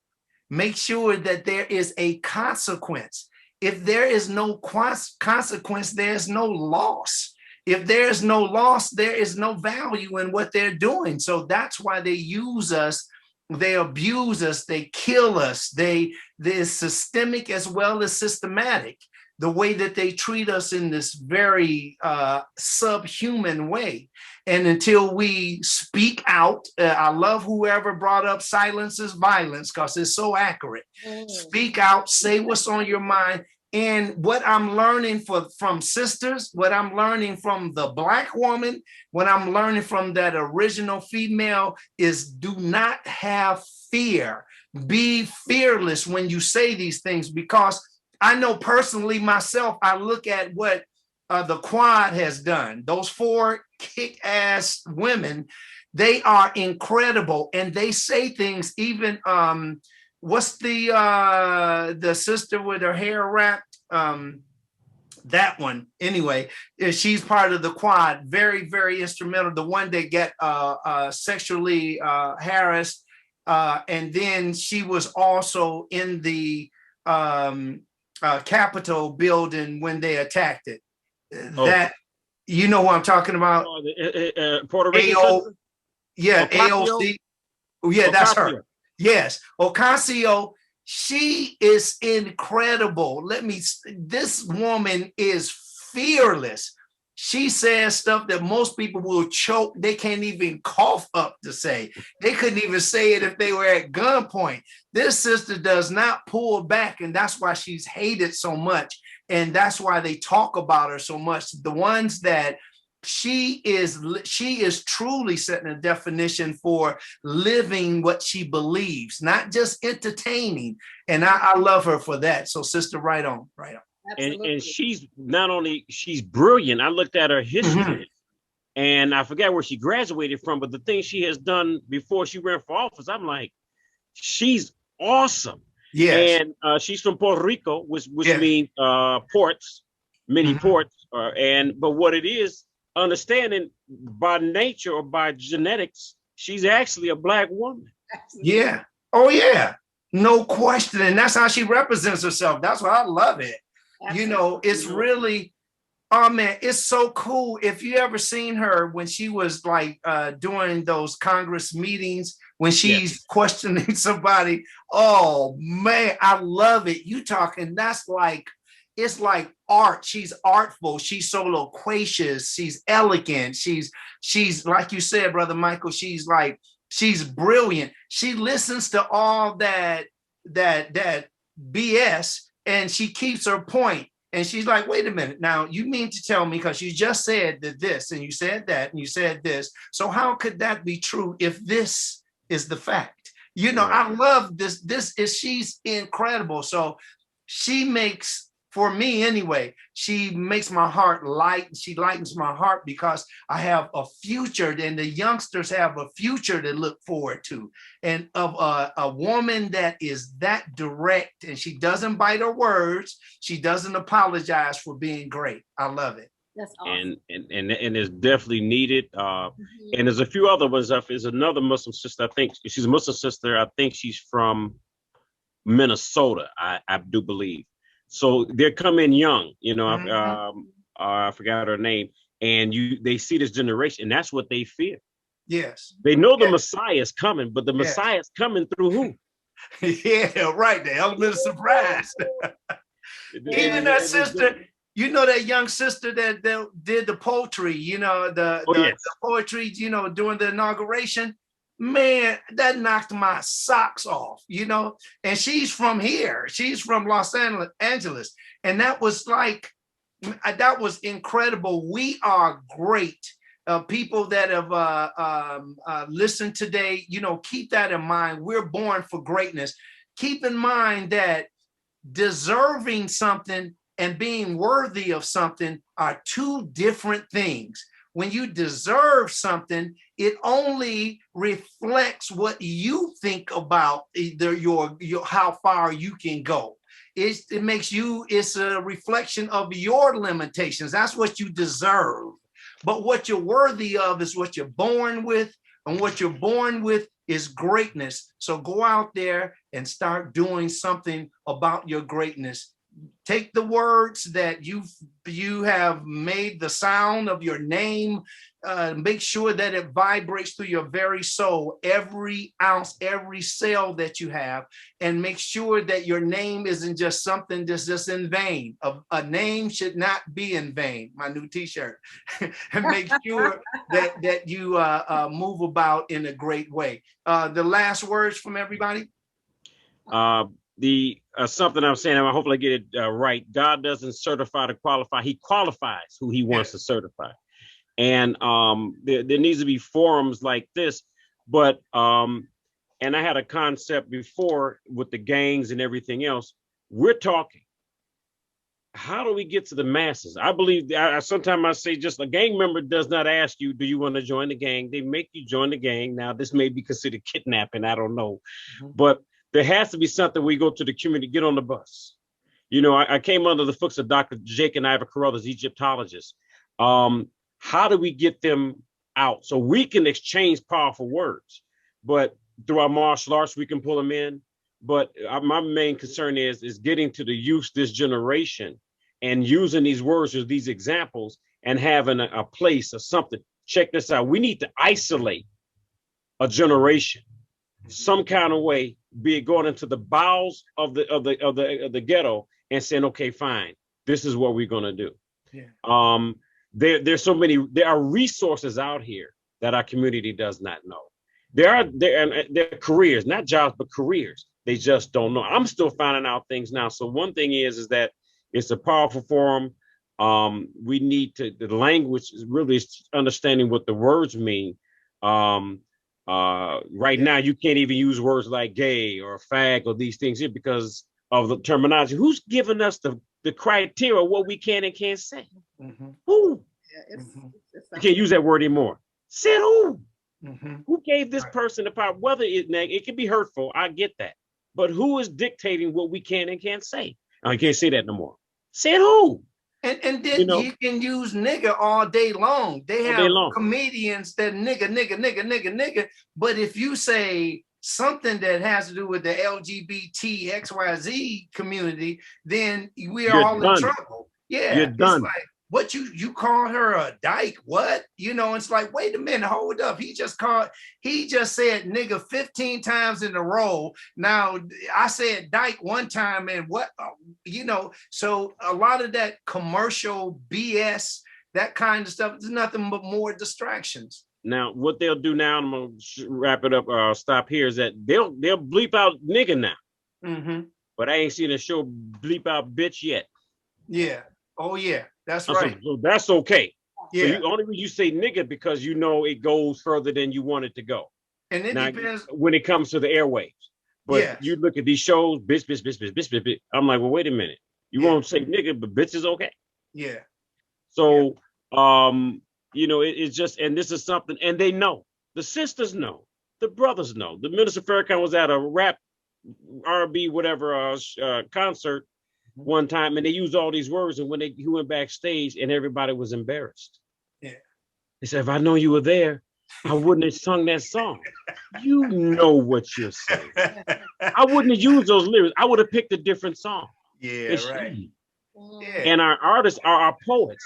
Make sure that there is a consequence. If there is no consequence, there's no loss. If there is no loss, there is no value in what they're doing. So that's why they use us, they abuse us, they kill us. They're systemic as well as systematic. The way that they treat us in this very subhuman way. And until we speak out, I love whoever brought up silence is violence, because it's so accurate. Speak out, say what's on your mind. And what I'm learning from sisters, what I'm learning from the Black woman, what I'm learning from that original female is, do not have fear. Be fearless when you say these things, because I know personally myself, I look at what the Quad has done. Those 4 kick-ass women, they are incredible. And they say things, even, what's the sister with her hair wrapped? That one. Anyway, she's part of the Quad. Very, very instrumental. The one that got sexually harassed. And then she was also in the Capitol building when they attacked it. That, you know what I'm talking about? Puerto Rico. AOC. Yeah, that's her. Yes, Ocasio. She is incredible. This woman is fearless. She says stuff that most people will choke. They can't even cough up to say. They couldn't even say it if they were at gunpoint. This sister does not pull back, and that's why she's hated so much. And that's why they talk about her so much. The ones that she is truly setting a definition for living what she believes, not just entertaining. And I love her for that. So sister, right on. And she's not only, she's brilliant. I looked at her history and I forgot where she graduated from, but the things she has done before she ran for office, I'm like, she's awesome. Yes. And she's from Puerto Rico, which means ports, many ports. But what it is, understanding by nature or by genetics, she's actually a Black woman. Yeah. Oh, yeah. No question. And that's how she represents herself. That's why I love it. You know, it's really, oh man, it's so cool. If you ever seen her when she was like doing those Congress meetings, when she's questioning somebody, oh man, I love it. You talking, that's like, it's like art. She's artful. She's so loquacious. She's elegant. She's like you said, Brother Michael, she's brilliant. She listens to all that BS and she keeps her point. And she's like, wait a minute. Now you mean to tell me, because you just said that this and you said that and you said this. So how could that be true if this is the fact? You know, I love this. She's incredible. So she makes, for me anyway, she makes my heart light. She lightens my heart because I have a future, and the youngsters have a future to look forward to. And of a woman that is that direct, and she doesn't bite her words. She doesn't apologize for being great. I love it. That's awesome. And it's definitely needed. And there's a few other ones. There's another Muslim sister. I think she's a Muslim sister. I think she's from Minnesota. I do believe. So they're coming young, you know, I forgot her name, and they see this generation, and that's what they fear. Yes. They know the Messiah is coming, but the Messiah is coming through who? Yeah, right. The element of surprise. Even that sister, you know, that young sister that did the poetry, you know, the poetry, you know, during the inauguration. Man, that knocked my socks off, you know, and she's from here. She's from Los Angeles. And that was like, that was incredible. We are great. People that have listened today, you know, keep that in mind. We're born for greatness. Keep in mind that deserving something and being worthy of something are two different things. When you deserve something, it only reflects what you think about either your how far you can go. It makes you, it's a reflection of your limitations. That's what you deserve. But what you're worthy of is what you're born with, and what you're born with is greatness. So go out there and start doing something about your greatness. Take the words that you have made the sound of your name, make sure that it vibrates through your very soul, every ounce, every cell that you have, and make sure that your name isn't just something that's just in vain. A name should not be in vain, my new t-shirt. And make sure that you move about in a great way. The last words from everybody? Something I'm saying, hopefully I get it right. God doesn't certify to qualify. He qualifies who he wants to certify. And there needs to be forums like this. But and I had a concept before with the gangs and everything else. We're talking, how do we get to the masses? I believe, sometimes I say, just a gang member does not ask you, do you want to join the gang? They make you join the gang. Now, this may be considered kidnapping. I don't know. But there has to be something we go to the community, get on the bus. You know, I came under the footsteps of Dr. Jake and Ivor Carruthers, Egyptologists. How do we get them out so we can exchange powerful words? But through our martial arts, we can pull them in. But my main concern is getting to the youth, this generation, and using these words as these examples and having a place or something. Check this out. We need to isolate a generation some kind of way, be it going into the bowels of the ghetto and saying, okay, fine, this is what we're going to do. Yeah. There's so many, there are resources out here that our community does not know. There are careers, not jobs, but careers. They just don't know. I'm still finding out things now. So one thing is that it's a powerful forum. We need to, the language is really understanding what the words mean. Right now, you can't even use words like gay or fag or these things here because of the terminology. Who's giving us the criteria of what we can and can't say? Who? Yeah, you can't use that word anymore. Said who? Who gave this person the power? Whether it can be hurtful, I get that. But who is dictating what we can and can't say? I can't say that no more. Said who? And then You know, you can use nigga all day long. They all day have long. comedians that nigga. But if you say something that has to do with the LGBT XYZ community, then we are You're all in done. trouble. You're Yeah, it's done. like, what, you called her a dyke? What? You know, it's like, wait a minute, hold up. He just said nigga 15 times in a row. Now I said dyke one time, and what, you know, so a lot of that commercial BS, that kind of stuff, is nothing but more distractions. Now, what they'll do now, I'm gonna wrap it up. Stop here. Is that they'll bleep out nigga now, but I ain't seen a show bleep out bitch yet. Yeah. Oh yeah, that's right. So that's okay. Yeah. So only when you say nigga because you know it goes further than you want it to go. And it now, depends when it comes to the airwaves. But yes. You look at these shows, bitch. I'm like, well, wait a minute. You won't say nigga, but bitch is okay. Yeah. So, you know, it's just, and this is something, and they know. The sisters know. The brothers know. The Minister Farrakhan was at a rap, R&B, whatever, concert one time, and they used all these words, and when he went backstage, and everybody was embarrassed. Yeah. He said, if I know you were there, I wouldn't have sung that song. You know what you're saying. I wouldn't have used those lyrics. I would have picked a different song. Yeah, right. Yeah. And our artists are our poets.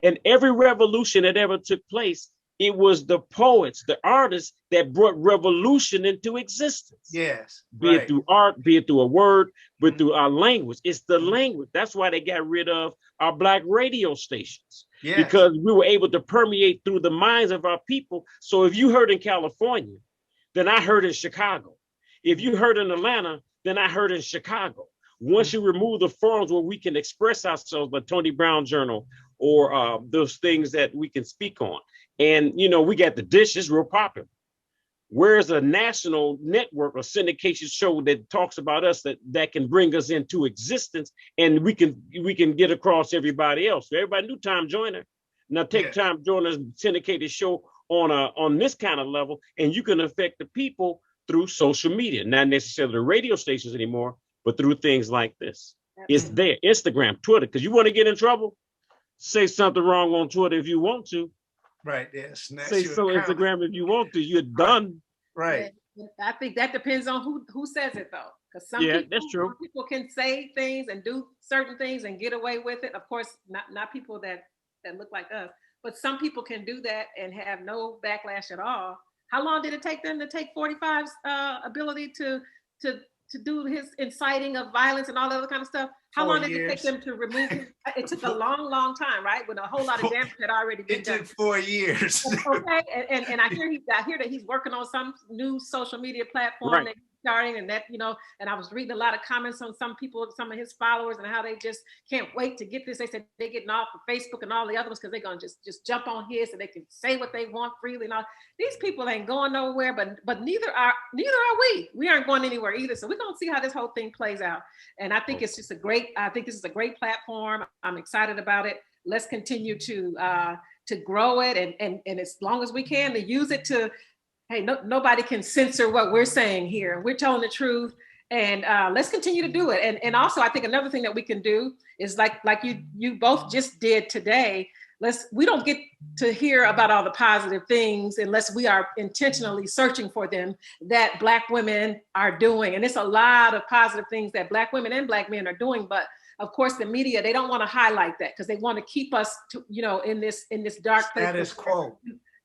And every revolution that ever took place, it was the poets, the artists that brought revolution into existence. Yes. Be it through art, be it through a word, but through our language. It's the language. That's why they got rid of our Black radio stations. Yes. Because we were able to permeate through the minds of our people. So if you heard in California, then I heard in Chicago. If you heard in Atlanta, then I heard in Chicago. Once you remove the forums where we can express ourselves, like Tony Brown Journal, or those things that we can speak on. And, you know, we got the Dish, is real popular. Where's a national network or syndication show that talks about us that can bring us into existence, and we can get across everybody else. So everybody knew Tom Joyner. Now take Tom Joyner's syndicated show on this kind of level, and you can affect the people through social media, not necessarily the radio stations anymore, but through things like this. It's there, Instagram, Twitter, because you want to get in trouble, say something wrong on Twitter if you want to. Right, yes. Say so Instagram if you want to. You're done. Right. I think that depends on who says it though, because that's true. Some people can say things and do certain things and get away with it. Of course, not people that look like us, but some people can do that and have no backlash at all. How long did it take them to take 45's ability to do his inciting of violence and all that other kind of stuff? How long did it take them to remove it? It took a long time, right? When a whole lot of damage had already been done. It took 4 years. Okay, and I hear that he's working on some new social media platform that he's starting, and that, you know, and I was reading a lot of comments on some people, some of his followers, and how they just can't wait to get this. They said they're getting off of Facebook and all the other ones because they're gonna just jump on his so they can say what they want freely and all. These people ain't going nowhere, but neither are we. We aren't going anywhere either. So we're gonna see how this whole thing plays out. And I think it's just I think this is a great platform. I'm excited about it. Let's continue to grow it, and as long as we can, to use it to, hey, nobody can censor what we're saying here. We're telling the truth, and let's continue to do it. And also, I think another thing that we can do is like you both just did today. We don't get to hear about all the positive things unless we are intentionally searching for them that Black women are doing. And it's a lot of positive things that Black women and Black men are doing, but of course the media, they don't want to highlight that because they want to keep us to, you know, in this dark place. Status quo.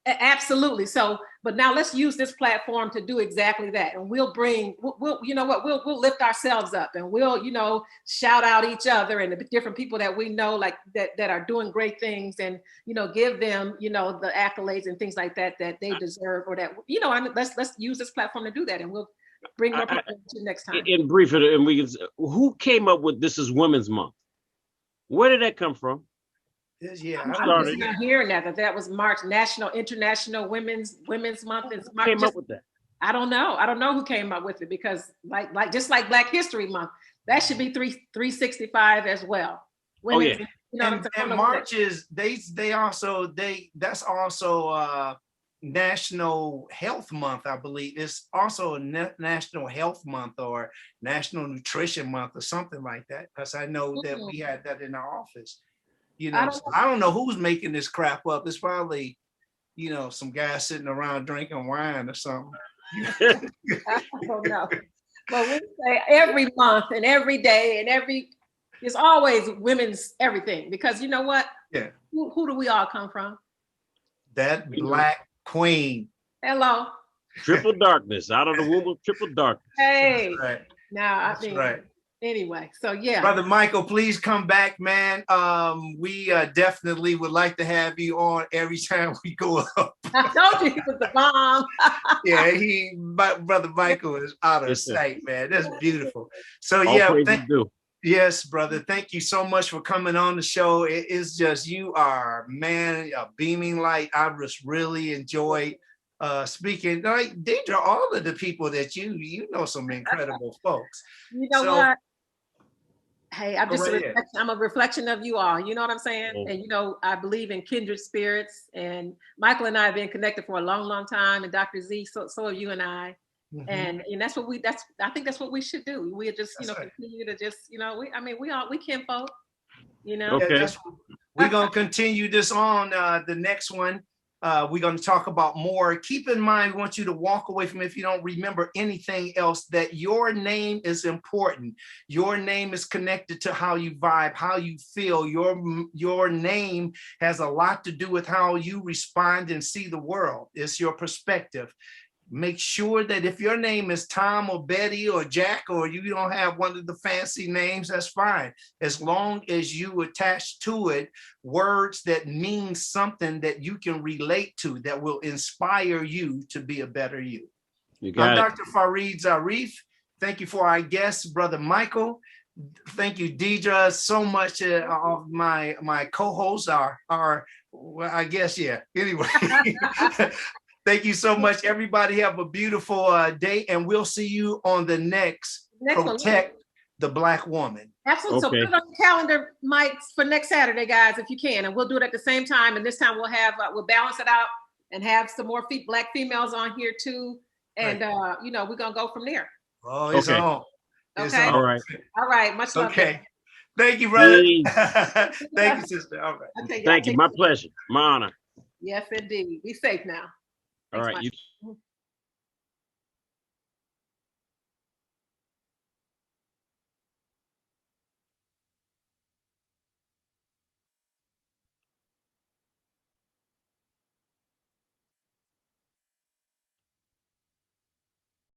Absolutely. So, but now let's use this platform to do exactly that. And we'll you know what, we'll lift ourselves up, and we'll, you know, shout out each other and the different people that we know, like that are doing great things, and, you know, give them, you know, the accolades and things like that they deserve, or that, you know, let's use this platform to do that, and we'll bring more people to next time. In brief, and we can, who came up with This Is Women's Month? Where did that come from? I'm just not hearing that was March, International Women's Month. Who came up with that? I don't know who came up with it, because like just like Black History Month, that should be 365 as well. Women's, you know, and March is that's also National Health Month, I believe. It's also a National Health Month or National Nutrition Month or something like that, because I know that we had that in our office. You I know, don't so I don't know who's making this crap up. It's probably, you know, some guy sitting around drinking wine or something. I don't know. But we say every month and every day and it's always women's everything, because you know what? Yeah. Who do we all come from? That black queen. Hello. Triple darkness, out of the womb of triple darkness. Hey. That's right. Now, I That's mean, right. anyway, so yeah. Brother Michael, please come back, man. We definitely would like to have you on every time we go up. I told you he was the bomb. Yeah, Brother Michael is out of Yes, sir. sight, man. That's beautiful. So All yeah, praises due. yes, brother. Thank you so much for coming on the show. It is just, you are, man, a beaming light. I just really enjoyed speaking. Like Diedra, all of the people that you know, some incredible folks. You know So- what? Hey, I'm just Go a right ahead. reflection, I'm a reflection of you all. You know what I'm saying? Oh. And you know, I believe in kindred spirits. And Michael and I have been connected for a long, long time. And Dr. Z, so have you and I. Mhm. And that's what I think that's what we should do. We just, you That's know, right. continue to just, you know, we kinfolk, you know. Okay. Yeah, we're gonna continue this on the next one. We're going to talk about more. Keep in mind, we want you to walk away from it, if you don't remember anything else, that your name is important. Your name is connected to how you vibe, how you feel. Your name has a lot to do with how you respond and see the world. It's your perspective. Make sure that if your name is Tom or Betty or Jack, or you don't have one of the fancy names, that's fine. As long as you attach to it words that mean something that you can relate to, that will inspire you to be a better you. You got I'm it. Dr. Farid Zarif. Thank you for our guest, Brother Michael. Thank you, Diedra, so much. Of my co-hosts are, well, I guess, yeah. Anyway. Thank you so much. Everybody have a beautiful day, and we'll see you on the next Protect the Black Woman. Absolutely. So Okay. put it on your calendar, Mike, for next Saturday, guys, if you can. And we'll do it at the same time. And this time we'll balance it out and have some more Black females on here too. And, you know, we're going to go from there. Oh, it's Okay. on. It's Okay. on. All right. All right. Much love. Okay. Thank you, brother. Please. Thank you, sister. All right. Okay, Thank you. My pleasure. My honor. Yes, indeed. Be safe now. All Thanks, right. Mike. You